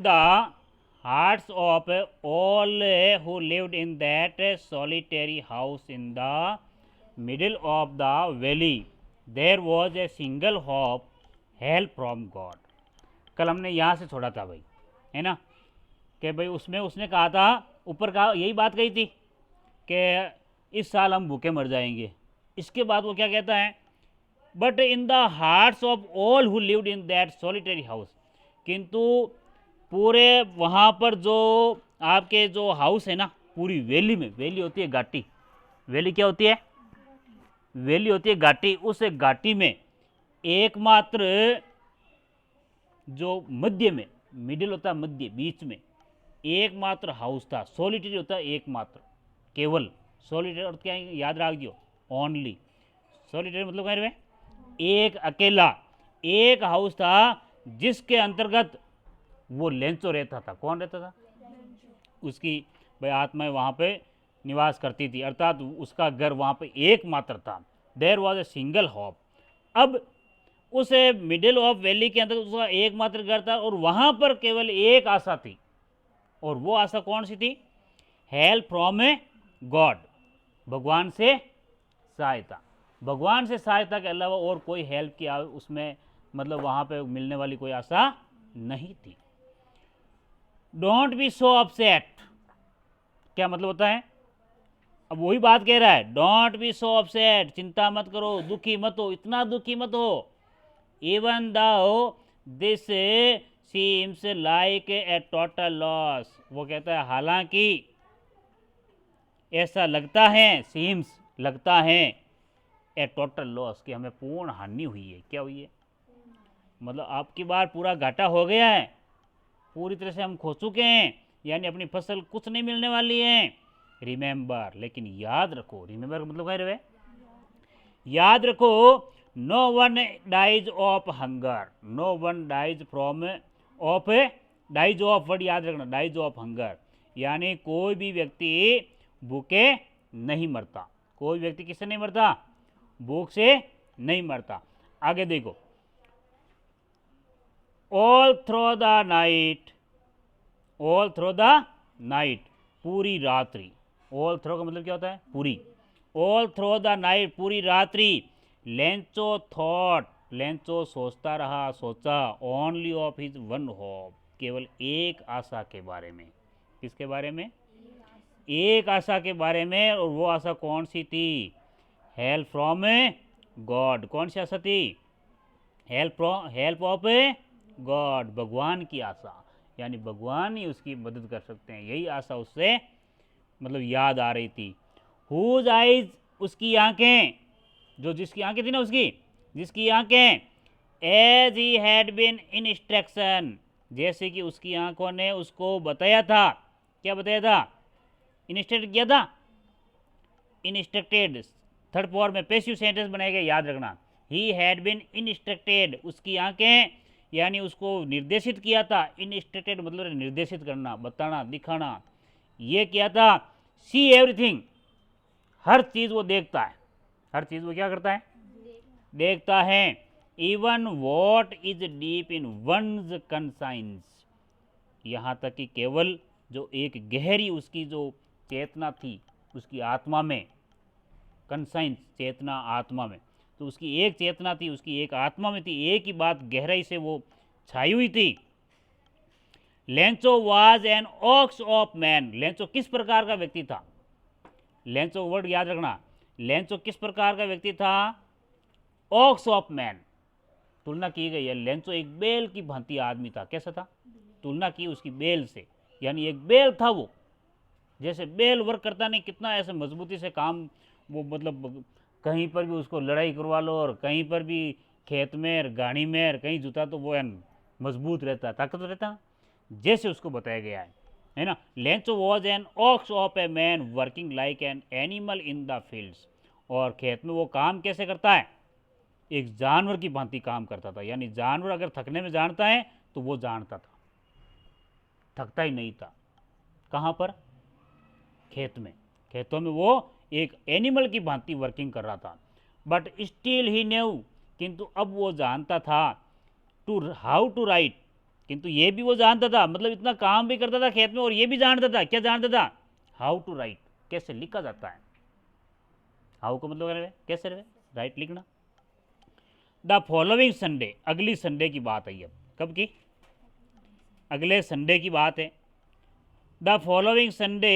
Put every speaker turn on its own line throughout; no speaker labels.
the hearts of all who lived in that solitary house in the middle of the valley there was a single hope, help from God. कल हमने यहाँ से छोड़ा था भाई, है ना, कि भाई उसमें उसने कहा था, ऊपर कहा यही बात कही थी कि इस साल हम भूखे मर जाएंगे। इसके बाद वो क्या कहता है, but in the hearts of all who lived in that solitary house, किंतु पूरे वहाँ पर जो आपके जो हाउस है ना, पूरी वैली में, वैली होती है घाटी, वैली क्या होती है, वैली होती है घाटी, उस घाटी में एकमात्र जो मध्य में, मिडिल होता है मध्य, बीच में एकमात्र हाउस था, सॉलिटरी होता है एकमात्र, केवल, सॉलिटरी अर्थ क्या है याद रख दियो, ओनली, सॉलिटरी मतलब कह रहे एक अकेला, एक हाउस था जिसके अंतर्गत वो लेंचो रहता था। कौन रहता था? उसकी भाई आत्माएं वहाँ पे निवास करती थी, अर्थात उसका घर वहाँ पे एकमात्र था। There was a single hope. अब उस मिडिल ऑफ वैली के अंदर उसका एकमात्र घर था और वहाँ पर केवल एक आशा थी, और वो आशा कौन सी थी? हेल्प फ्रॉम ए गॉड, भगवान से सहायता। भगवान से सहायता के अलावा और कोई हेल्प की उसमें मतलब वहाँ पे मिलने वाली कोई आशा नहीं थी। डोंट बी सो अपसेट, क्या मतलब होता है? अब वही बात कह रहा है, डोंट बी सो अपसेट, चिंता मत करो, दुखी मत हो, इतना दुखी मत हो। Even though this seems like a total loss, वो कहता है हालांकि ऐसा लगता है, सीम्स लगता है, ए टोटल लॉस, कि हमें पूर्ण हानि हुई है। क्या हुई है? मतलब आपकी बार पूरा घाटा हो गया है, पूरी तरह से हम खो चुके हैं, यानी अपनी फसल कुछ नहीं मिलने वाली है। रिमेंबर, लेकिन याद रखो, रिमेंबर मतलब कह रहे, याद रखो, no one dies of hunger, no one dies from off, dies of word याद रखना, डाइज ऑफ हंगर, यानी कोई भी व्यक्ति भूखे नहीं मरता। कोई व्यक्ति किससे नहीं मरता? भूख से नहीं मरता। आगे देखो, all through the night, all through the night, पूरी रात्रि, ऑल थ्रू का मतलब क्या होता है? पूरी, ऑल थ्रू द नाइट, पूरी रात्रि, लेंचो थॉट, लेंचो सोचता रहा, सोचा, only of his one hope, केवल एक आशा के बारे में। किसके बारे में? एक आशा के बारे में। और वो आशा कौन सी थी? Help from God. कौन सी आशा थी? हेल्प ऑफ गॉड, भगवान की आशा, यानी भगवान ही उसकी मदद कर सकते हैं, यही आशा उससे मतलब याद आ रही थी। हुज आइज, उसकी आंखें, जो जिसकी आंखें थी ना, उसकी जिसकी आंखें, as he had been in instruction, जैसे कि उसकी आंखों ने उसको बताया था। क्या बताया था? इंस्ट्रक्ट किया था, इंस्ट्रक्टेड, थर्ड फॉर्म में पैसिव सेंटेंस बनाएगा, याद रखना। ही हैड बीन इंस्ट्रक्टेड, उसकी आंखें, यानी उसको निर्देशित किया था। इंस्ट्रक्टेड मतलब निर्देशित करना, बताना, दिखाना। ये किया था, सी एवरीथिंग, हर चीज़ वो देखता है, हर चीज़ वो क्या करता है? देखता है। Even what is deep in one's conscience, यहाँ तक कि केवल जो एक गहरी उसकी जो चेतना थी उसकी आत्मा में, कंसाइंस चेतना आत्मा में, तो उसकी एक चेतना थी, उसकी एक आत्मा में थी, एक ही बात गहराई से वो छाई हुई थी। Lencho was an ox of man, Lencho किस प्रकार का व्यक्ति था? लेंचो वर्ड याद रखना, लेंचो किस प्रकार का व्यक्ति था? ऑक्स ऑफ मैन, तुलना की गई है, लेंचो एक बेल की भांति आदमी था। कैसा था? तुलना की उसकी बेल से, यानी एक बेल था वो, जैसे बेल वर्क करता नहीं, कितना ऐसे मजबूती से काम वो, मतलब कहीं पर भी उसको लड़ाई करवा लो और कहीं पर भी खेत में, गाड़ी में, कहीं जूता, तो वो मजबूत रहता, ताकत रहता, जैसे उसको बताया गया है ना। Lencho was an ox of a man working like an animal in the fields, और खेत में वो काम कैसे करता है? एक जानवर की भांति काम करता था, यानी जानवर अगर थकने में जानता है तो वो जानता था, थकता ही नहीं था। कहाँ पर? खेत में, खेतों में वो एक एनिमल की भांति वर्किंग कर रहा था। बट स्टिल ही न्यू, किंतु अब वो जानता था, टू हाउ टू राइट, किंतु ये भी वो जानता था, मतलब इतना काम भी करता था खेत में और ये भी जानता था, क्या जानता था, हाउ टू राइट, कैसे लिखा जाता है। हाउ का मतलब कैसे राइट लिखना। द फॉलोइंग संडे, अगली संडे की बात है, अब कब की, अगले संडे की बात है। The following Sunday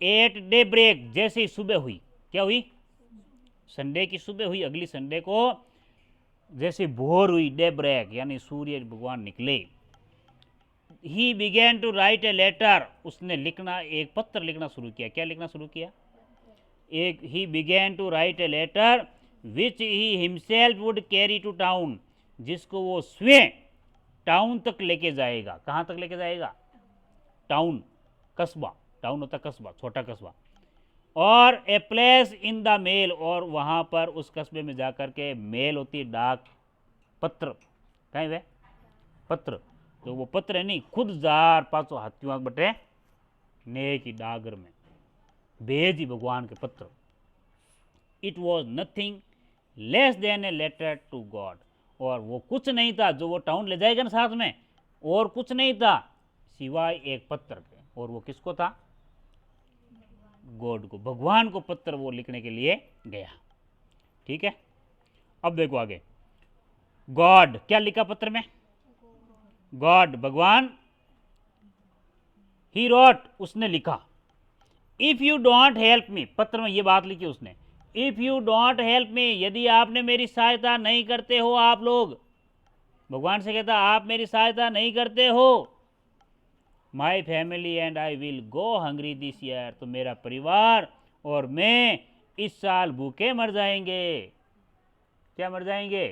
at daybreak, जैसे ही सुबह हुई, क्या हुई, संडे की सुबह हुई, अगली संडे को जैसे भोर हुई, डे ब्रेक यानी सूर्य भगवान निकले, he began to write a letter, उसने लिखना, एक पत्र लिखना शुरू किया। क्या लिखना शुरू किया, एक, he began to write a letter which he himself would carry to town, जिसको वो स्वयं टाउन तक लेके जाएगा। कहाँ तक लेके जाएगा, टाउन, कस्बा, टाउन होता कस्बा, छोटा कस्बा, और a place in the mail, और वहाँ पर उस कस्बे में जाकर के मेल होती है, डाक पत्र, कहीं वे पत्र, तो वो पत्र है नहीं, खुद 1500 हाथियों बटे ने की डागर में भेजी भगवान के पत्र। It was nothing less than a letter to God, और वो कुछ नहीं था जो वो टाउन ले जाएगा ना साथ में, और कुछ नहीं था सिवाय एक पत्र के, और वो किसको था, गॉड को, भगवान को पत्र वो लिखने के लिए गया। ठीक है, अब देखो आगे, गॉड क्या लिखा पत्र में, गॉड भगवान, ही रोट उसने लिखा, if you don't help me, पत्र में ये बात लिखी उसने, if you don't help me, यदि आपने मेरी सहायता नहीं करते हो, आप लोग, भगवान से कहता आप मेरी सहायता नहीं करते हो, my family and I will go hungry this year, तो मेरा परिवार और मैं इस साल भूखे मर जाएंगे। क्या मर जाएंगे,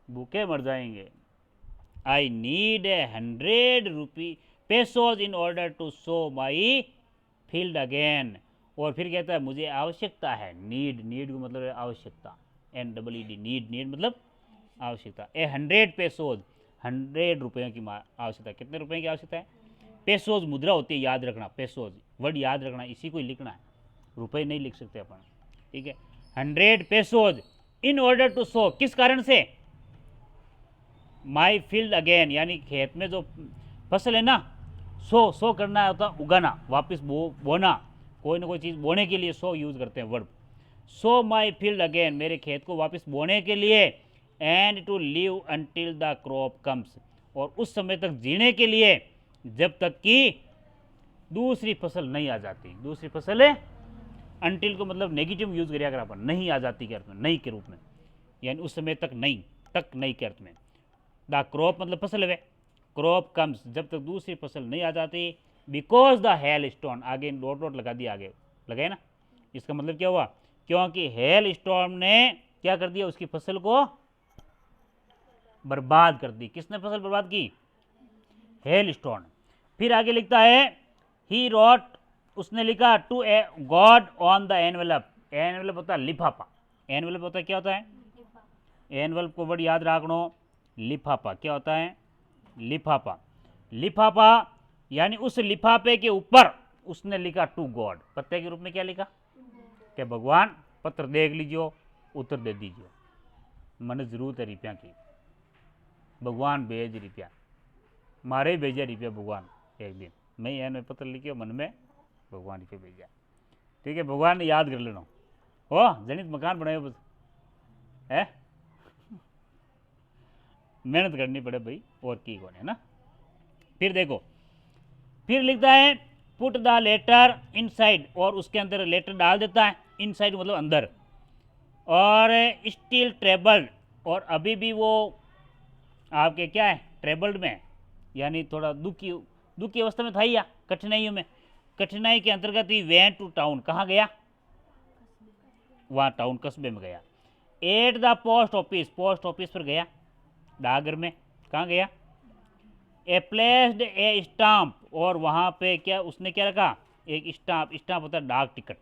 भूखे मर जाएंगे। I need 100 rupee pesos in order to sow my field again, और फिर कहता है मुझे आवश्यकता है, नीड, नीड को मतलब है आवश्यकता, NEED, नीड, नीड मतलब आवश्यकता, 100 पेसोज, 100 रुपयों की आवश्यकता। कितने रुपए की आवश्यकता है, पेसोज मुद्रा होती है, याद रखना, पेसोज वर्ड याद रखना, इसी को ही लिखना है, रुपए नहीं लिख सकते अपन। ठीक है, 100 पेसोज इन ऑर्डर टू सो, किस कारण से, माई फील्ड अगेन, यानी खेत में जो फसल है ना, सो करना होता उगाना, वापस बोना, कोई ना कोई चीज़ बोने के लिए सो यूज़ करते हैं verb, sow my field again, मेरे खेत को वापस बोने के लिए, and to live until the crop comes, और उस समय तक जीने के लिए जब तक कि दूसरी फसल नहीं आ जाती। दूसरी फसल है, अंटिल को मतलब नेगेटिव यूज़ करिए अगर अपन, नहीं आ जाती के अर्थ में, नहीं के रूप में, यानी उस समय तक नहीं, तक नहीं के अर्थ में। द क्रॉप मतलब फसल है, क्रॉप कम्स जब तक दूसरी फसल नहीं आ जाती, बिकॉज द हेल स्टॉर्म, आगे डॉट डॉट लगा दिया, आगे लगाए ना, इसका मतलब क्या हुआ, क्योंकि हेल स्टॉर्म ने क्या कर दिया, उसकी फसल को बर्बाद कर दी। किसने फसल बर्बाद की, हेल स्टॉर्म। फिर आगे लिखता है, ही रोट उसने लिखा, to a God on the envelope, envelope होता है लिफाफा, एनवेलप होता है क्या होता है, एनवेलप को वर्ड याद रखनो, लिफाफा क्या होता है, लिफाफा, लिफाफा यानी उस लिफाफे के ऊपर उसने लिखा टू गॉड, पत्ते के रूप में क्या लिखा, कि भगवान पत्र देख लीजिए, उत्तर दे दीजिए, मन जरूरत है रुपया की, भगवान भेज रुपया, मारे भेजा रुपया भगवान, एक दिन मैं एन पत्र लिखे मन में भगवान रुपये भेजा। ठीक है, भगवान ने याद कर लेना, हो जनित मकान बनाए बस है, मेहनत करनी पड़े भाई, और की कौन है ना। फिर देखो, फिर लिखता है, पुट द लेटर इनसाइड, और उसके अंदर लेटर डाल देता है, इनसाइड मतलब अंदर, और स्टिल ट्रेबल्ड, और अभी भी वो आपके क्या है, ट्रेबल्ड में, यानी थोड़ा दुखी अवस्था में था ही, या कठिनाइयों में, कठिनाई के अंतर्गत ही वेंट टू टाउन, कहाँ गया, वहाँ टाउन कस्बे में गया। At the post office, post office पर गया, डाकघर में, कहाँ गया, ए प्लेस्ड ए स्टाम्प, और वहाँ पे क्या उसने क्या रखा, एक स्टाम्प, स्टाम्प होता है डाक टिकट,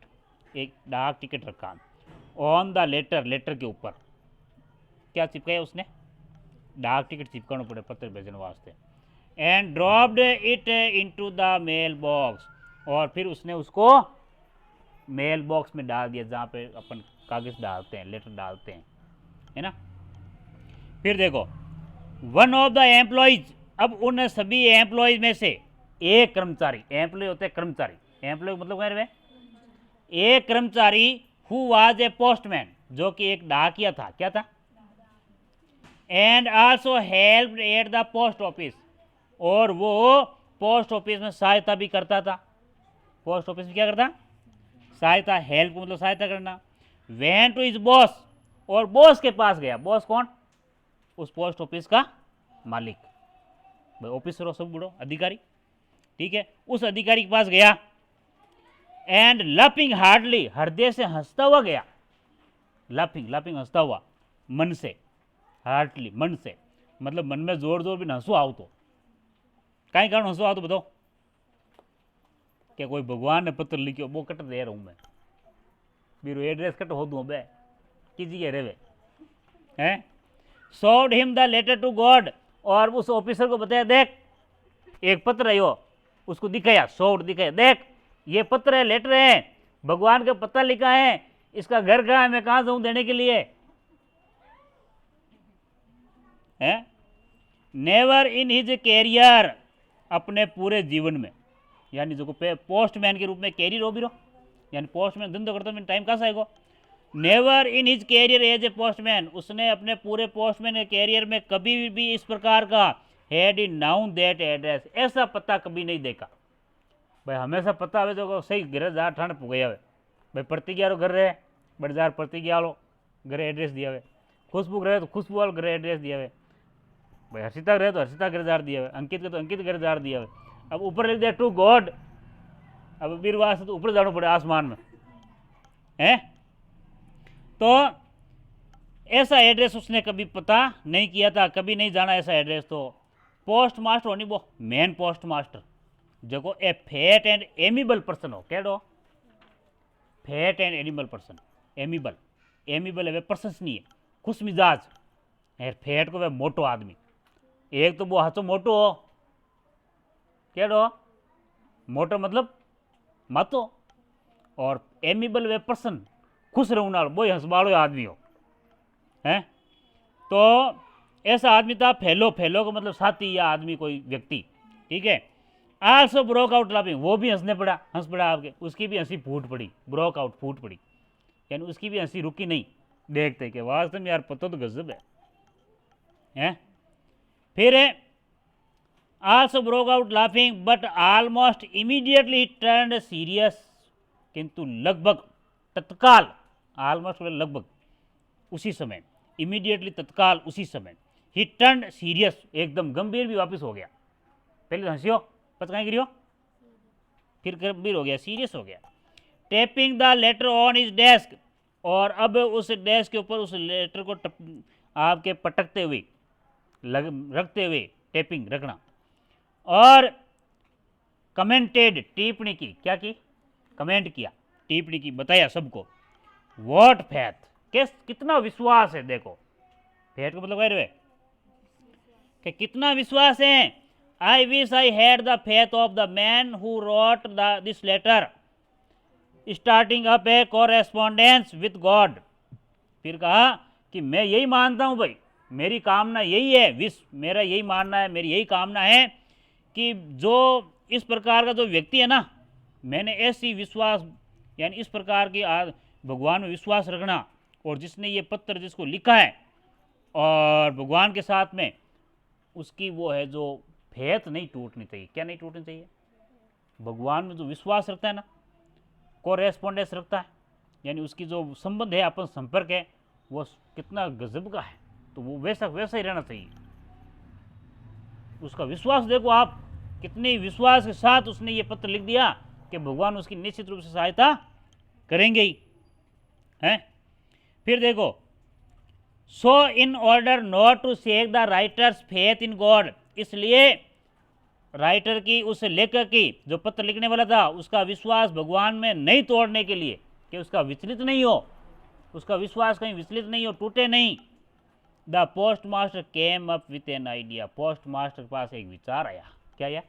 एक डाक टिकट रखा, ऑन द लेटर, लेटर के ऊपर क्या चिपकाया उसने, डाक टिकट चिपकाना पड़े पत्र भेजने वास्ते, and dropped it into the mailbox, और फिर उसने उसको मेल बॉक्स में डाल दिया, जहाँ पे अपन कागज़ डालते हैं, लेटर डालते हैं, है ना। फिर देखो, वन ऑफ द एम्प्लॉइज, अब उन सभी एम्प्लॉयज में से एक कर्मचारी, एम्प्लॉय होते हैं कर्मचारी, एम्प्लॉय मतलब कह रहे हैं एक कर्मचारी हु वाज ए पोस्टमैन, जो कि एक डाकिया था, क्या था, and also help at the post office, और वो पोस्ट ऑफिस में सहायता भी करता था। पोस्ट ऑफिस में क्या करता, सहायता, हेल्प मतलब सहायता करना। वेन टू इज बॉस, और बॉस के पास गया। बॉस कौन, उस पोस्ट ऑफिस का मालिक, भाई ऑफिसर हो, सब बुढ़ो अधिकारी, ठीक है, उस अधिकारी के पास गया। एंड लाफिंग हार्डली, हृदय से हंसता हुआ गया। लाफिंग, लाफिंग हंसता हुआ, मन से, हार्डली मन से, मतलब मन में जोर जोर भी हंसो आओ तो, कहीं कारण हंसो आओ तो बताओ, क्या कोई भगवान ने पत्र लिखो, वो कट दे रहा हूँ मैं, मेरे एड्रेस कट हो दूँ बे किसी के रेवे हैं। Showed him the letter to God, और उस ऑफिसर को बताया, देख एक पत्र है यो, उसको दिखाया, शोड दिखाया, देख ये पत्र है, लेटर है, भगवान का पता लिखा है, इसका घर कहाँ है, मैं कहाँ जाऊँ देने के लिए है। नेवर इन हिज कैरियर, अपने पूरे जीवन में, यानी जो पोस्टमैन के रूप में कैरियर हो भी रहो, यानी पोस्टमैन धंधो करता मैंने टाइम कहाँ से आएगा। Never in his career as a postman, उसने अपने पूरे पोस्टमैन के कैरियर में कभी भी इस प्रकार का had in noun that address, ऐसा पता कभी नहीं देखा। भाई हमेशा पता आवे तो सही घर जार ठाण पुगे आवे, भाई प्रतिज्ञा घर रहे बड़े जार प्रतिज्ञा वालो घर एड्रेस दिया हुए, खुशबू रहे तो खुशबू वालो घर एड्रेस दिया हुए, भाई हर्षिता रहे तो हर्षिता घर जार दिया हुए, अंकित के तो अंकित घर जार दिया हुए। अब ऊपर लिख दिया टू गॉड, अब बीरवास तो ऊपर जाना पड़े आसमान में है। तो ऐसा एड्रेस उसने कभी पता नहीं किया था, कभी नहीं जाना ऐसा एड्रेस। तो पोस्ट मास्टर होनी वो मेन पोस्ट मास्टर, जो ए फेट एंड एमिबल पर्सन हो, कहो फेट एंड एनिमल पर्सन, एमिबल, एमिबल है पर्सन नहीं है, खुश मिजाज है, फेट को वह मोटो आदमी, एक तो वो हाथों मोटो हो, कहो मोटो मतलब मातो, और एमिबल वे पर्सन खुश रहने वाला, वो हंसबाड़ो आदमी हो हैं। तो ऐसा आदमी था। फैलो, फैलो का मतलब साथी या आदमी, कोई व्यक्ति, ठीक है। आल्सो ब्रोक आउट लाफिंग, वो भी हंसने पड़ा, हंस पड़ा आपके, उसकी भी हंसी फूट पड़ी, ब्रोक आउट फूट पड़ी, यानी उसकी भी हंसी रुकी नहीं, देखते कि वास्तव में यार पता तो गजब है हैं। फिर also broke out laughing but almost immediately turned serious, किंतु लगभग तत्काल, ऑलमोस्ट लगभग उसी समय, इमीडिएटली तत्काल उसी समय, ही टर्न्ड सीरियस, एकदम गंभीर भी वापस हो गया। पहले तो हंसियो पता कहीं गिरियो, फिर गंभीर हो गया, सीरियस हो गया। Tapping the later on his desk, और अब उस डेस्क के ऊपर उस लेटर को आपके पटकते हुए, रखते हुए, टैपिंग रखना, और कमेंटेड, टिप्पणी की, क्या की, कमेंट किया, टिप्पणी की, बताया सबको। वॉट फैथ, कितना विश्वास है, देखो फैथ को मतलब कह रहे कि कितना विश्वास है। I wish I had the faith of the man who wrote this letter starting up a correspondence with God. फिर कहा कि मैं यही मानता हूं भाई, मेरी कामना यही है, विश मेरा यही मानना है, मेरी यही कामना है कि जो इस प्रकार का जो व्यक्ति है ना, मैंने ऐसी विश्वास, यानी इस प्रकार की भगवान में विश्वास रखना, और जिसने ये पत्र जिसको लिखा है और भगवान के साथ में, उसकी वो है जो फेथ नहीं टूटनी चाहिए। क्या नहीं टूटनी चाहिए, भगवान में जो विश्वास रखता है ना, कोरेस्पोंडेंस रखता है, यानी उसकी जो संबंध है, अपन संपर्क है, वो कितना गजब का है, तो वो वैसा वैसा ही रहना चाहिए। उसका विश्वास देखो आप, कितने विश्वास के साथ उसने ये पत्र लिख दिया कि भगवान उसकी निश्चित रूप से सहायता करेंगे ही हैं। फिर देखो, so in order not to shake the writer's faith in God, इसलिए राइटर की, उस लेखक की, जो पत्र लिखने वाला था, उसका विश्वास भगवान में नहीं तोड़ने के लिए, कि उसका विचलित नहीं हो, उसका विश्वास कहीं विचलित नहीं हो, टूटे नहीं। The post master came up with an idea, post master के पास एक विचार आया। क्या आया,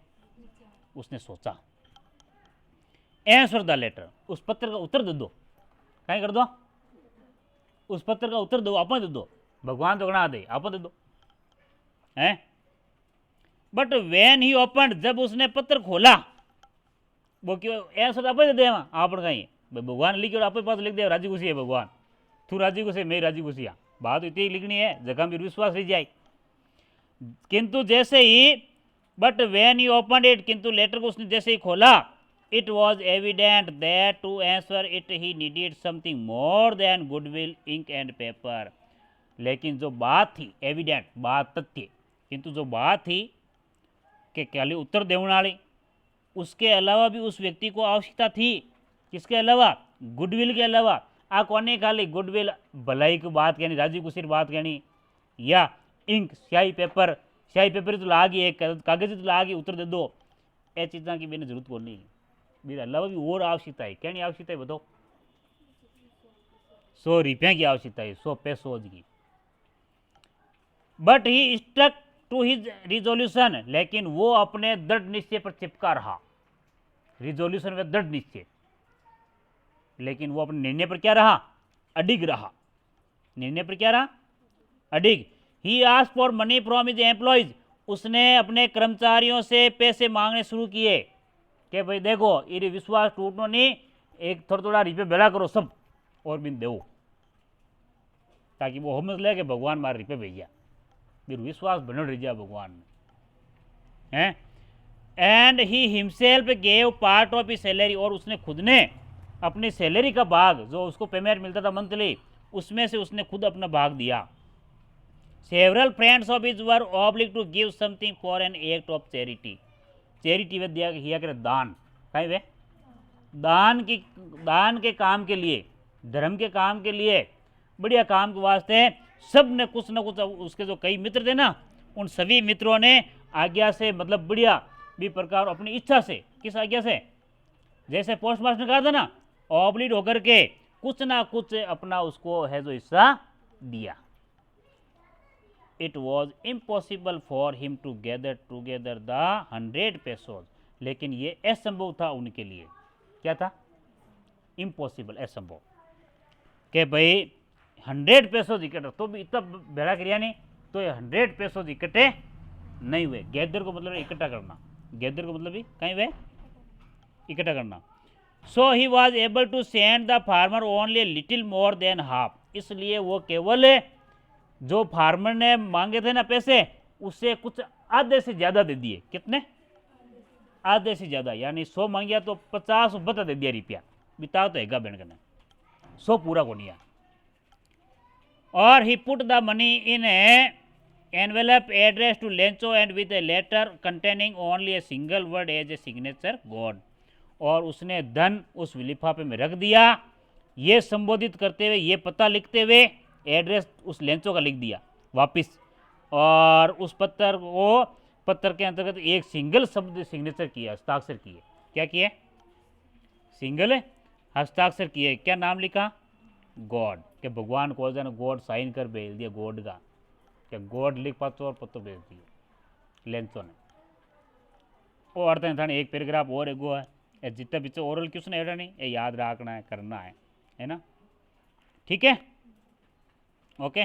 उसने सोचा, आंसर द लेटर, उस पत्र का उत्तर दे दो, कहीं कर दो, उस पत्र का उत्तर दो, आप दे दो, भगवान तो गणा दे, आप दे दो हैं। बट वेन ही ओपन, जब उसने पत्र खोला, वो क्यों ऐसा आप दे देवा आप कहीं भगवान लिखो आप पास लिख दे राजी खुशी है भगवान, तू राजी खुशी मैं राजी खुशी, बात इतनी लिखनी है जगह में विश्वास रह जाए। किंतु जैसे ही but when you open it, किंतु लेटर को उसने जैसे ही खोला, it was evident that to answer it he needed something more than goodwill, ink and paper. लेकिन जो बात थी एविडेंट, बात तथ्य, किंतु जो बात थी कि खाली उत्तर देने वाली, उसके अलावा भी उस व्यक्ति को आवश्यकता थी। किसके अलावा? गुडविल के अलावा। आ कोने खाली गुडविल भलाई की बात कहनी, राजी खुशी बात कहनी, या इंक स्याही पेपर, स्याही पेपर तो ला गई, एक कागज तो ला गई, उत्तर दे दो, ए चीज़ा की मैंने जरूरत को नहीं। मेरे अलावा भी और आवश्यकता है। क्या नहीं आवश्यकता है बताओ? 100 रुपया की आवश्यकता है, 100 पैसों की। But he stuck to his resolution, लेकिन वो अपने दृढ़ निश्चय पर चिपका रहा। रिजोल्यूशन में दृढ़ निश्चय, लेकिन वो अपने निर्णय पर क्या रहा? अडिग रहा। निर्णय पर क्या रहा? अडिग। He asked for money from his employees, उसने अपने कर्मचारियों से पैसे मांगने शुरू किए कि भाई देखो ये विश्वास टूटनो नहीं, एक थोड़ा थोड़ा रुपये भेला करो सब और भी दो, ताकि वो समझ ले कि भगवान मारे रुपये भेजा, फिर विश्वास बन रह जाए भगवान में है। And he himself gave part of his salary, और उसने खुद ने अपनी सैलरी का भाग, जो उसको पेमेंट मिलता था मंथली, उसमें से उसने खुद अपना भाग दिया। Several friends of his were obliged to give something for an act of charity. Charity में दिया किया करे दान, कहीं वे दान के काम के लिए, धर्म के काम के लिए, बढ़िया काम के वास्ते सब ने कुछ न कुछ, उसके जो कई मित्र थे ना, उन सभी मित्रों ने आज्ञा से, मतलब बढ़िया भी प्रकार अपनी इच्छा से, किस आज्ञा से? जैसे पोस्ट मास्टर ने कहा था ना, ऑब्लिग होकर के कुछ ना कुछ अपना उसको है जो हिस्सा दिया। It was impossible for him to gather together the 100 pesos, लेकिन ये असंभव था उनके लिए। क्या था? इम्पॉसिबल, असंभव, कि भाई 100 पेसोज इकट्ठा, तो भी इतना भेड़ा क्रिया नहीं, तो ये 100 पेसोज इकट्ठे नहीं हुए। गैदर को मतलब इकट्ठा करना, गैदर को मतलब भी कहीं वे इकट्ठा करना। So he was able to send the farmer only little more than half, इसलिए वो केवल जो फार्मर ने मांगे थे ना पैसे, उससे कुछ आधे से ज़्यादा दे दिए। कितने? आधे से ज़्यादा, यानी 100 मांगिया तो 50 बता दे दिया रुपया, बिताओ तो हैगा बहन करना, 100 पूरा को नहीं। और he put the money in envelope address to Lencho and with a letter containing only a single word as a signature God, और उसने धन उस लिफाफे में रख दिया, ये संबोधित करते हुए, ये पता लिखते हुए, एड्रेस उस लेंचो का लिख दिया वापिस, और उस पत्र को, पत्र के अंतर्गत एक सिंगल शब्द सिग्नेचर किया, हस्ताक्षर किए। क्या किए? सिंगल हस्ताक्षर किए। क्या नाम लिखा? गॉड, के भगवान को जाने गॉड साइन कर भेज दिया, गॉड का, क्या गॉड लिख पाते और पत्र भेज दिया लेंचो ने। वो अर्थ था एक पैराग्राफ और एगो है, जितना पीछे ओरल क्वेश्चन है नहीं, ये याद रखना है, करना है ना? ठीक है, ओके।